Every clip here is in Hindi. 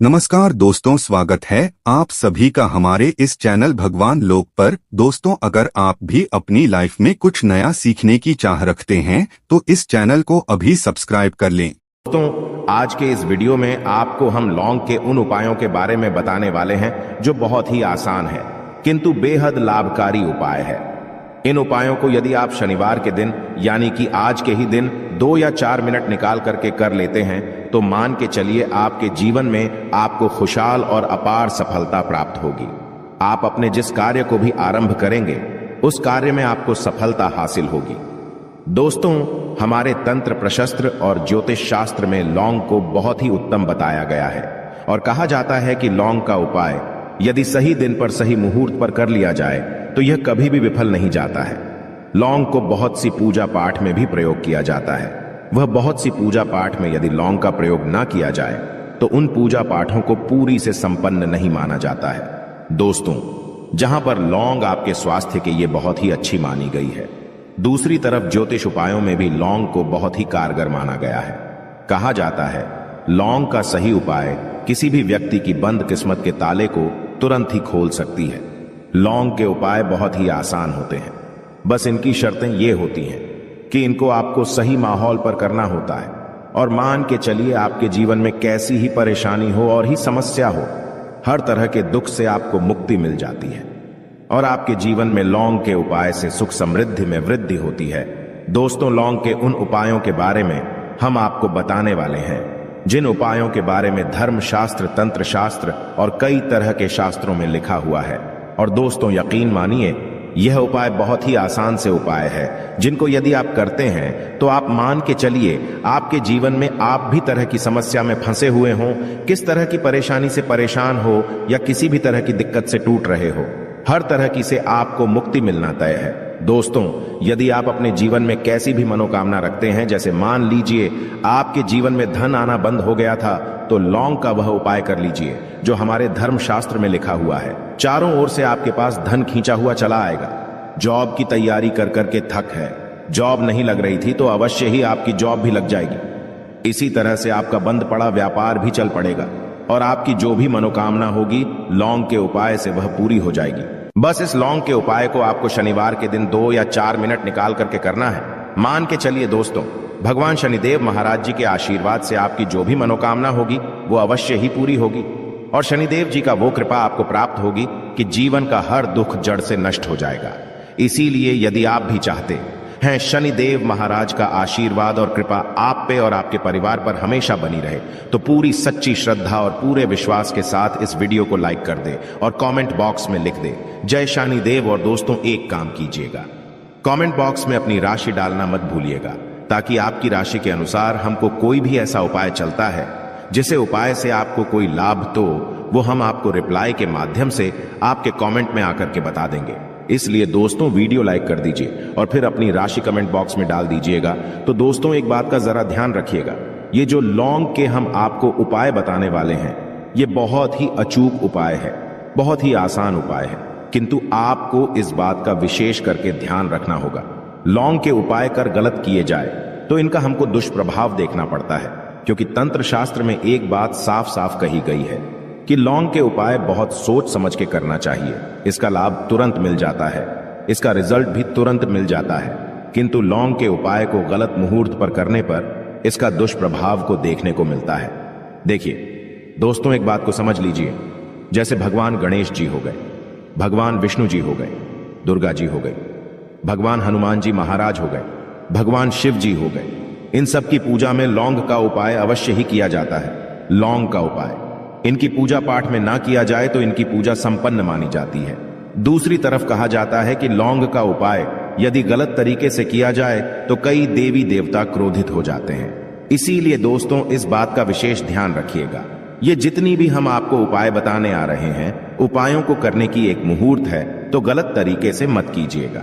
नमस्कार दोस्तों, स्वागत है आप सभी का हमारे इस चैनल भगवान लोक पर। दोस्तों, अगर आप भी अपनी लाइफ में कुछ नया सीखने की चाह रखते हैं तो इस चैनल को अभी सब्सक्राइब कर लें। दोस्तों, आज के इस वीडियो में आपको हम लौंग के उन उपायों के बारे में बताने वाले हैं जो बहुत ही आसान है किंतु बेहद लाभकारी उपाय है। इन उपायों को यदि आप शनिवार के दिन यानी कि आज के ही दिन 2 या 4 मिनट निकाल करके कर लेते हैं तो मान के चलिए आपके जीवन में आपको खुशहाल और अपार सफलता प्राप्त होगी। आप अपने जिस कार्य को भी आरंभ करेंगे उस कार्य में आपको सफलता हासिल होगी। दोस्तों, हमारे तंत्र प्रशस्त्र और ज्योतिष शास्त्र में लौंग को बहुत ही उत्तम बताया गया है और कहा जाता है कि लौंग का उपाय यदि सही दिन पर सही मुहूर्त पर कर लिया जाए तो यह कभी भी विफल नहीं जाता है। लौंग को बहुत सी पूजा पाठ में भी प्रयोग किया जाता है। वह बहुत सी पूजा पाठ में यदि लौंग का प्रयोग ना किया जाए तो उन पूजा पाठों को पूरी से संपन्न नहीं माना जाता है। दोस्तों, जहां पर लौंग आपके स्वास्थ्य के लिए बहुत ही अच्छी मानी गई है, दूसरी तरफ ज्योतिष उपायों में भी लौंग को बहुत ही कारगर माना गया है। कहा जाता है लौंग का सही उपाय किसी भी व्यक्ति की बंद किस्मत के ताले को तुरंत ही खोल सकती है। लौंग के उपाय बहुत ही आसान होते हैं, बस इनकी शर्तें ये होती हैं कि इनको आपको सही माहौल पर करना होता है और मान के चलिए आपके जीवन में कैसी ही परेशानी हो और ही समस्या हो, हर तरह के दुख से आपको मुक्ति मिल जाती है और आपके जीवन में लौंग के उपाय से सुख समृद्धि में वृद्धि होती है। दोस्तों, लौंग के उन उपायों के बारे में हम आपको बताने वाले हैं जिन उपायों के बारे में धर्म शास्त्र, तंत्र शास्त्र और कई तरह के शास्त्रों में लिखा हुआ है। और दोस्तों, यकीन मानिए यह उपाय बहुत ही आसान से उपाय है जिनको यदि आप करते हैं तो आप मान के चलिए आपके जीवन में आप भी तरह की समस्या में फंसे हुए हों, किस तरह की परेशानी से परेशान हो या किसी भी तरह की दिक्कत से टूट रहे हो, हर तरह की से आपको मुक्ति मिलना तय है। दोस्तों, यदि आप अपने जीवन में कैसी भी मनोकामना रखते हैं, जैसे मान लीजिए आपके जीवन में धन आना बंद हो गया था, तो लौंग का वह उपाय कर लीजिए जो हमारे धर्म शास्त्र में लिखा हुआ है। चारों ओर से आपके पास धन खींचा हुआ चला आएगा। जॉब की तैयारी कर करके थक है, जॉब नहीं लग रही थी तो अवश्य ही आपकी जॉब भी लग जाएगी। इसी तरह से आपका बंद पड़ा व्यापार भी चल पड़ेगा और आपकी जो भी मनोकामना होगी लौंग के उपाय से वह पूरी हो जाएगी। बस इस लौंग के उपाय को आपको शनिवार के दिन 2 या 4 मिनट निकाल करके करना है। मान के चलिए दोस्तों, भगवान शनिदेव महाराज जी के आशीर्वाद से आपकी जो भी मनोकामना होगी वो अवश्य ही पूरी होगी और शनिदेव जी का वो कृपा आपको प्राप्त होगी कि जीवन का हर दुख जड़ से नष्ट हो जाएगा। इसीलिए यदि आप भी चाहते हैं शनिदेव महाराज का आशीर्वाद और कृपा आप पे और आपके परिवार पर हमेशा बनी रहे, तो पूरी सच्ची श्रद्धा और पूरे विश्वास के साथ इस वीडियो को लाइक कर दे और कमेंट बॉक्स में लिख दे जय शनिदेव। और दोस्तों, एक काम कीजिएगा, कमेंट बॉक्स में अपनी राशि डालना मत भूलिएगा, ताकि आपकी राशि के अनुसार हमको कोई भी ऐसा उपाय चलता है जिसे उपाय से आपको कोई लाभ तो वो हम आपको रिप्लाई के माध्यम से आपके कमेंट में आकर के बता देंगे। इसलिए दोस्तों, वीडियो लाइक कर दीजिए और फिर अपनी राशि कमेंट बॉक्स में डाल दीजिएगा। तो दोस्तों, एक बात का जरा ध्यान रखिएगा, ये जो लौंग के हम आपको उपाय बताने वाले हैं ये बहुत ही अचूक उपाय है, बहुत ही आसान उपाय है, किंतु आपको इस बात का विशेष करके ध्यान रखना होगा। लौंग के उपाय कर गलत किए जाए तो इनका हमको दुष्प्रभाव देखना पड़ता है, क्योंकि तंत्र शास्त्र में एक बात साफ साफ कही गई है कि लौंग के उपाय बहुत सोच समझ के करना चाहिए। इसका लाभ तुरंत मिल जाता है, इसका रिजल्ट भी तुरंत मिल जाता है, किंतु लौंग के उपाय को गलत मुहूर्त पर करने पर इसका दुष्प्रभाव को देखने को मिलता है। देखिए दोस्तों, एक बात को समझ लीजिए, जैसे भगवान गणेश जी हो गए, भगवान विष्णु जी हो गए, दुर्गा जी हो गई, भगवान हनुमान जी महाराज हो गए, भगवान शिव जी हो गए, इन सब की पूजा में लौंग का उपाय अवश्य ही किया जाता है। लौंग का उपाय इनकी पूजा पाठ में ना किया जाए तो इनकी पूजा संपन्न मानी जाती है। दूसरी तरफ कहा जाता है कि लौंग का उपाय यदि गलत तरीके से किया जाए तो कई देवी देवता क्रोधित हो जाते हैं। इसीलिए दोस्तों, इस बात का विशेष ध्यान रखिएगा। ये जितनी भी हम आपको उपाय बताने आ रहे हैं, उपायों को करने की एक मुहूर्त है, तो गलत तरीके से मत कीजिएगा।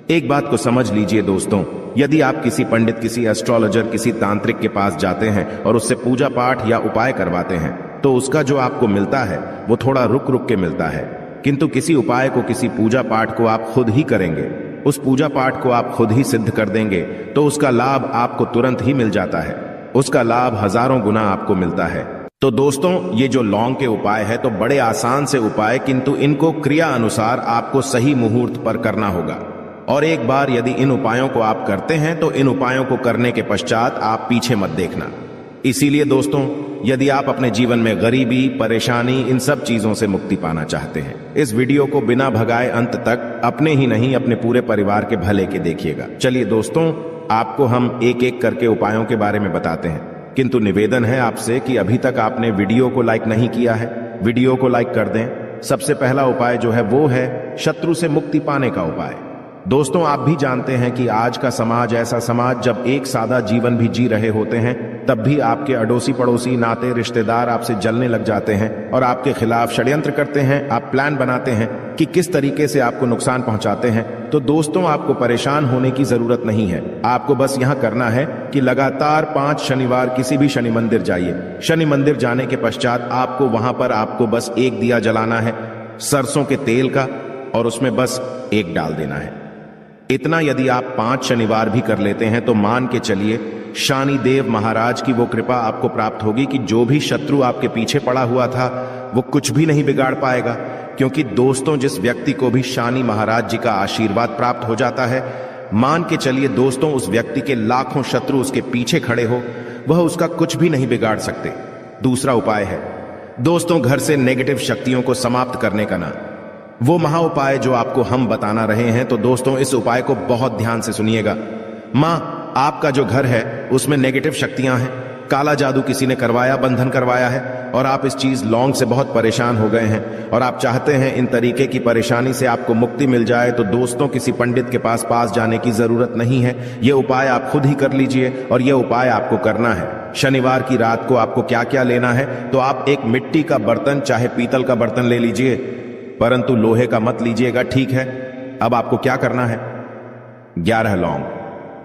एक बात को समझ लीजिए दोस्तों, यदि आप किसी पंडित, किसी एस्ट्रोलॉजर, किसी तांत्रिक के पास जाते हैं और उससे पूजा पाठ या उपाय करवाते हैं तो उसका जो आपको मिलता है वो थोड़ा रुक रुक के मिलता है, किंतु किसी उपाय को, किसी पूजा पाठ को आप खुद ही करेंगे, उस पूजा पाठ को आप खुद ही सिद्ध कर देंगे तो उसका लाभ आपको तुरंत ही मिल जाता है, उसका लाभ हजारों गुना आपको मिलता है। तो दोस्तों, ये जो लौंग के उपाय है तो बड़े आसान से उपाय, किंतु इनको क्रिया अनुसार आपको सही मुहूर्त पर करना होगा। और एक बार यदि इन उपायों को आप करते हैं तो इन उपायों को करने के पश्चात आप पीछे मत देखना। इसीलिए दोस्तों, यदि आप अपने जीवन में गरीबी, परेशानी, इन सब चीजों से मुक्ति पाना चाहते हैं, इस वीडियो को बिना भगाए अंत तक अपने ही नहीं अपने पूरे परिवार के भले के देखिएगा। चलिए दोस्तों, आपको हम एक एक करके उपायों के बारे में बताते हैं, किंतु निवेदन है आपसे कि अभी तक आपने वीडियो को लाइक नहीं किया है, वीडियो को लाइक कर दें। सबसे पहला उपाय जो है वो है शत्रु से मुक्ति पाने का उपाय। दोस्तों, आप भी जानते हैं कि आज का समाज ऐसा समाज, जब एक सादा जीवन भी जी रहे होते हैं तब भी आपके अड़ोसी पड़ोसी, नाते रिश्तेदार आपसे जलने लग जाते हैं और आपके खिलाफ षड्यंत्र करते हैं। आप प्लान बनाते हैं कि किस तरीके से आपको नुकसान पहुंचाते हैं। तो दोस्तों, आपको परेशान होने की जरूरत नहीं है। आपको बस यहां करना है कि लगातार 5 शनिवार किसी भी शनि मंदिर जाइए। शनि मंदिर जाने के पश्चात आपको वहां पर आपको बस एक दिया जलाना है सरसों के तेल का, और उसमें बस एक डाल देना है। इतना यदि आप 5 शनिवार भी कर लेते हैं तो मान के चलिए शनिदेव महाराज की वो कृपा आपको प्राप्त होगी कि जो भी शत्रु आपके पीछे पड़ा हुआ था वो कुछ भी नहीं बिगाड़ पाएगा। क्योंकि दोस्तों, जिस व्यक्ति को भी शनि महाराज जी का आशीर्वाद प्राप्त हो जाता है, मान के चलिए दोस्तों, उस व्यक्ति के लाखों शत्रु उसके पीछे खड़े हो, वह उसका कुछ भी नहीं बिगाड़ सकते। दूसरा उपाय है दोस्तों, घर से नेगेटिव शक्तियों को समाप्त करने का ना वो महा उपाय जो आपको हम बताना रहे हैं। तो दोस्तों, इस उपाय को बहुत ध्यान से सुनिएगा। मां, आपका जो घर है उसमें नेगेटिव शक्तियां हैं, काला जादू किसी ने करवाया, बंधन करवाया है, और आप इस चीज लौंग से बहुत परेशान हो गए हैं और आप चाहते हैं इन तरीके की परेशानी से आपको मुक्ति मिल जाए। तो दोस्तों, किसी पंडित के पास जाने की जरूरत नहीं है। ये उपाय आप खुद ही कर लीजिए और ये उपाय आपको करना है। शनिवार की रात को आपको क्या क्या लेना है, तो आप एक मिट्टी का बर्तन, चाहे पीतल का बर्तन ले लीजिए, परंतु लोहे का मत लीजिएगा, ठीक है। अब आपको क्या करना है, 11 लौंग,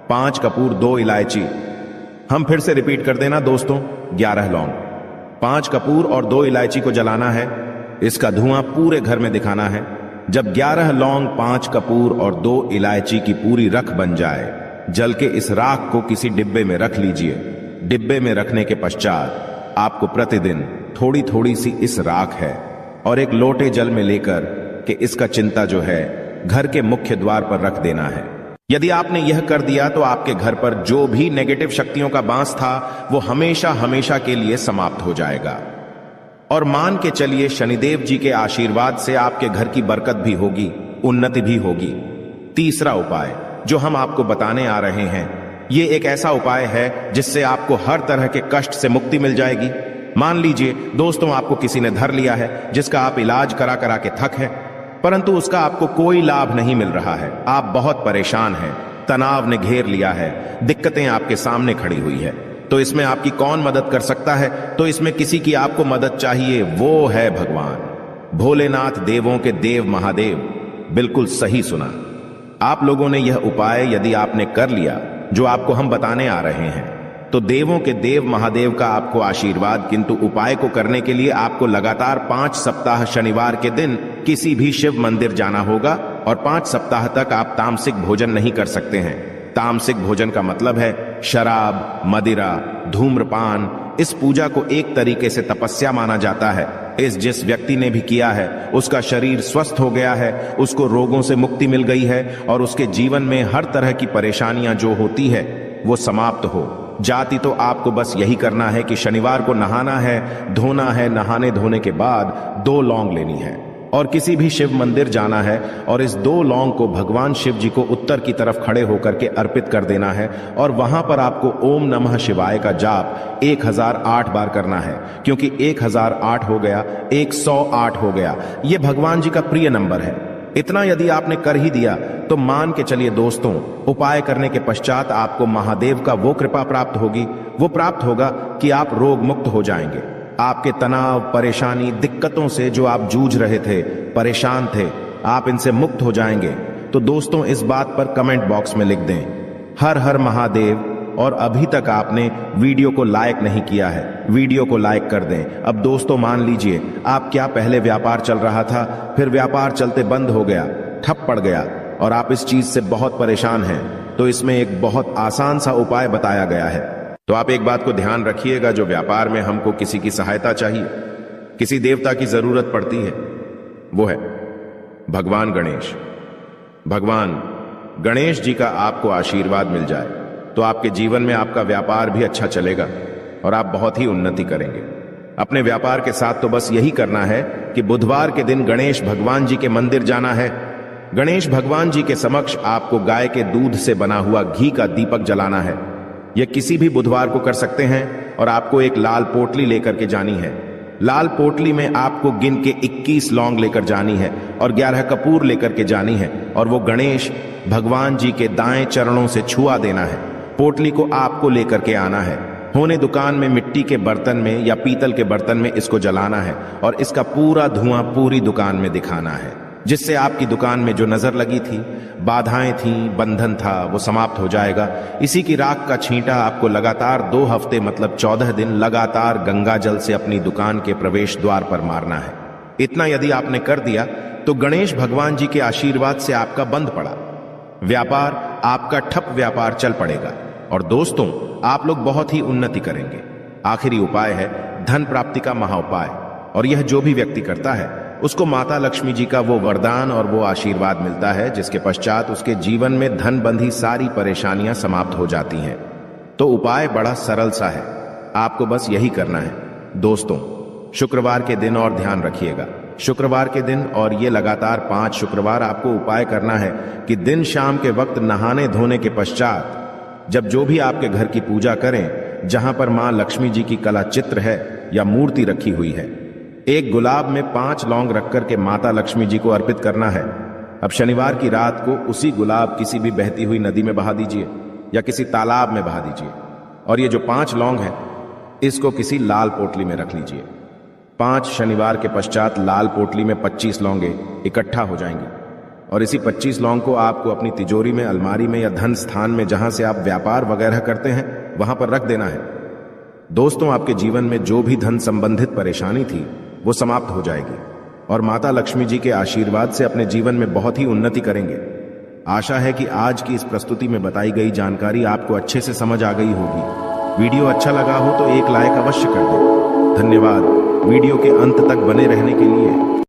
5 कपूर, 2 इलायची। हम फिर से रिपीट कर देना दोस्तों, 11 लौंग, 5 कपूर और 2 इलायची को जलाना है। इसका धुआं पूरे घर में दिखाना है। जब 11 लौंग, 5 कपूर और 2 इलायची की पूरी रख बन जाए, जल के इस राख को किसी डिब्बे में रख लीजिए। डिब्बे में रखने के पश्चात आपको प्रतिदिन थोड़ी थोड़ी सी इस राख है और एक लोटे जल में लेकर के इसका चिंता जो है घर के मुख्य द्वार पर रख देना है। यदि आपने यह कर दिया तो आपके घर पर जो भी नेगेटिव शक्तियों का बांस था वो हमेशा हमेशा के लिए समाप्त हो जाएगा। और मान के चलिए शनिदेव जी के आशीर्वाद से आपके घर की बरकत भी होगी, उन्नति भी होगी। तीसरा उपाय जो हम आपको बताने आ रहे हैं, ये एक ऐसा उपाय है जिससे आपको हर तरह के कष्ट से मुक्ति मिल जाएगी। मान लीजिए दोस्तों, आपको किसी ने धर लिया है जिसका आप इलाज करा करा के थक है, परंतु उसका आपको कोई लाभ नहीं मिल रहा है। आप बहुत परेशान हैं, तनाव ने घेर लिया है, दिक्कतें आपके सामने खड़ी हुई है। तो इसमें आपकी कौन मदद कर सकता है? तो इसमें किसी की आपको मदद चाहिए, वो है भगवान भोलेनाथ, देवों के देव महादेव। बिल्कुल सही सुना। आप लोगों ने यह उपाय यदि आपने कर लिया जो आपको हम बताने आ रहे हैं, तो देवों के देव महादेव का आपको आशीर्वाद। किंतु उपाय को करने के लिए आपको लगातार 5 सप्ताह शनिवार के दिन किसी भी शिव मंदिर जाना होगा और 5 सप्ताह तक आप तामसिक भोजन नहीं कर सकते हैं। तामसिक भोजन का मतलब है शराब, मदिरा, धूम्रपान। इस पूजा को एक तरीके से तपस्या माना जाता है। जिस व्यक्ति ने भी किया है उसका शरीर स्वस्थ हो गया है, उसको रोगों से मुक्ति मिल गई है और उसके जीवन में हर तरह की परेशानियां जो होती है वो समाप्त हो जाती। तो आपको बस यही करना है कि शनिवार को नहाना है, धोना है, नहाने धोने के बाद 2 लौंग लेनी है और किसी भी शिव मंदिर जाना है और इस 2 लौंग को भगवान शिव जी को उत्तर की तरफ खड़े होकर के अर्पित कर देना है। और वहां पर आपको ओम नमः शिवाय का जाप 1008 बार करना है, क्योंकि 1008 हो गया, 108 हो गया, ये भगवान जी का प्रिय नंबर है। इतना यदि आपने कर ही दिया तो मान के चलिए दोस्तों, उपाय करने के पश्चात आपको महादेव का वो कृपा प्राप्त होगी, वो प्राप्त होगा कि आप रोग मुक्त हो जाएंगे। आपके तनाव, परेशानी, दिक्कतों से जो आप जूझ रहे थे, परेशान थे, आप इनसे मुक्त हो जाएंगे। तो दोस्तों, इस बात पर कमेंट बॉक्स में लिख दें हर हर महादेव। और अभी तक आपने वीडियो को लाइक नहीं किया है, वीडियो को लाइक कर दें। अब दोस्तों मान लीजिए आप क्या पहले व्यापार चल रहा था, फिर व्यापार चलते बंद हो गया, ठप पड़ गया और आप इस चीज से बहुत परेशान हैं, तो इसमें एक बहुत आसान सा उपाय बताया गया है। तो आप एक बात को ध्यान रखिएगा, जो व्यापार में हमको किसी की सहायता चाहिए, किसी देवता की जरूरत पड़ती है, वो है भगवान गणेश। भगवान गणेश जी का आपको आशीर्वाद मिल जाए तो आपके जीवन में आपका व्यापार भी अच्छा चलेगा और आप बहुत ही उन्नति करेंगे। अपने व्यापार के साथ तो बस यही करना है कि बुधवार के दिन गणेश भगवान जी के मंदिर जाना है। गणेश भगवान जी के समक्ष आपको गाय के दूध से बना हुआ घी का दीपक जलाना है। यह किसी भी बुधवार को कर सकते हैं और आपको एक लाल पोटली लेकर के जानी है। लाल पोटली में आपको गिन के 21 लौंग लेकर जानी है और 11 कपूर लेकर के जानी है और वो गणेश भगवान जी के दाएं चरणों से छुआ देना है। पोटली को आपको लेकर के आना है। होने दुकान में मिट्टी के बर्तन में या पीतल के बर्तन में इसको जलाना है और इसका पूरा धुआं पूरी दुकान में दिखाना है, जिससे आपकी दुकान में जो नजर लगी थी, बाधाएं थी, बंधन था, वो समाप्त हो जाएगा। इसी की राख का छींटा आपको लगातार 2 हफ्ते मतलब 14 दिन लगातार गंगा जल से अपनी दुकान के प्रवेश द्वार पर मारना है। इतना यदि आपने कर दिया तो गणेश भगवान जी के आशीर्वाद से आपका बंद पड़ा व्यापार, आपका ठप व्यापार चल पड़ेगा और दोस्तों आप लोग बहुत ही उन्नति करेंगे। आखिरी उपाय है धन प्राप्ति का महाउपाय, और यह जो भी व्यक्ति करता है उसको माता लक्ष्मी जी का वो वरदान और वो आशीर्वाद मिलता है, जिसके पश्चात उसके जीवन में धन बंधी सारी परेशानियां समाप्त हो जाती हैं। तो उपाय बड़ा सरल सा है, आपको बस यही करना है। दोस्तों शुक्रवार के दिन और ध्यान रखिएगा, शुक्रवार के दिन और ये लगातार 5 शुक्रवार आपको उपाय करना है कि दिन शाम के वक्त नहाने धोने के पश्चात जब जो भी आपके घर की पूजा करें, जहां पर मां लक्ष्मी जी की कला चित्र है या मूर्ति रखी हुई है, एक गुलाब में 5 लौंग रख करके माता लक्ष्मी जी को अर्पित करना है। अब शनिवार की रात को उसी गुलाब किसी भी बहती हुई नदी में बहा दीजिए या किसी तालाब में बहा दीजिए और ये जो 5 लौंग है इसको किसी लाल पोटली में रख लीजिए। 5 शनिवार के पश्चात लाल पोटली में 25 लौंगे इकट्ठा हो जाएंगी और इसी 25 लौंग को आपको अपनी तिजोरी में, अलमारी में या धन स्थान में जहां से आप व्यापार वगैरह करते हैं वहां पर रख देना है। दोस्तों आपके जीवन में जो भी धन संबंधित परेशानी थी वो समाप्त हो जाएगी और माता लक्ष्मी जी के आशीर्वाद से अपने जीवन में बहुत ही उन्नति करेंगे। आशा है कि आज की इस प्रस्तुति में बताई गई जानकारी आपको अच्छे से समझ आ गई होगी। वीडियो अच्छा लगा हो तो एक लाइक अवश्य कर दें। धन्यवाद वीडियो के अंत तक बने रहने के लिए।